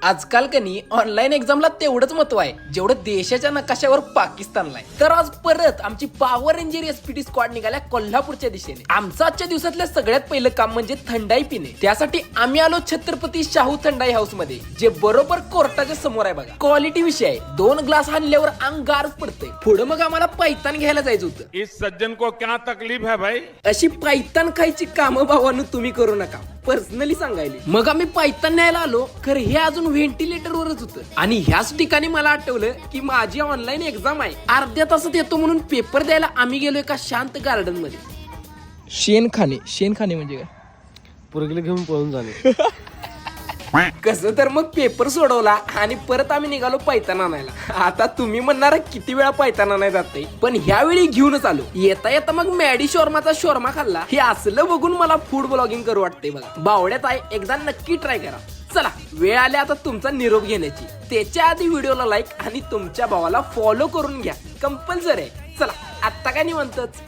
आजकाल कनी ऑनलाईन एक्झामला तेवढंच महत्व आहे जेवढं देशाच्या नकाशावर पाकिस्तानला आहे. तर आज परत आमची पॉवर रेंजर एसपीटी स्क्वॉड निघाल्या कोल्हापूरच्या दिशेने. आमचं आजच्या दिवसातलं सगळ्यात पहिलं काम म्हणजे थंडाई पिणे. त्यासाठी आम्ही आलो छत्रपती शाहू थंडाई हाऊस मध्ये, जे बरोबर कोर्टाच्या समोर आहे बघा. क्वालिटी विषय आहे, 2 ग्लास आणल्यावर अंगारच पडतंय. पुढे मग आम्हाला पायतान घ्यायला जायचं होतं. इस सज्जन को क्या तकलीफ है भाई? अशी पायतान खायची कामं भावानं तुम्ही करू नका, पर्सनली सांगायला. मग आम्ही पायतान न्यायला आलो, खरं हे अजून व्हेंटिलेटर वरच होतं. आणि ह्याच ठिकाणी मला आठवलं की माझी ऑनलाईन एक्झाम आहे, अर्ध्या तासात येतो म्हणून पेपर द्यायला आम्ही गेलो एका शांत गार्डन मध्ये. शेणखाने म्हणजे काय? पुरगीला घेऊन पळून झाले. कसं तर मग पेपर सोडवला आणि परत आम्ही निघालो पायतान आणायला. आता तुम्ही म्हणणार किती वेळा पायतान आणायला जाते, पण ह्यावेळी घेऊनच आलो. येता येता मग मॅडी शोरमाचा शोरमा खाल्ला. हे असलं बघून मला फूड ब्लॉगिंग करू वाटते बघा. बावड्यात आहे, एकदा नक्की ट्राय करा. चला, वेळ आली आता तुमचा निरोप घेण्याची. त्याच्या आधी व्हिडिओला लाईक आणि तुमच्या भावाला फॉलो करून घ्या, कंपल्सरी आहे. चला, आत्ता काय निवंतच.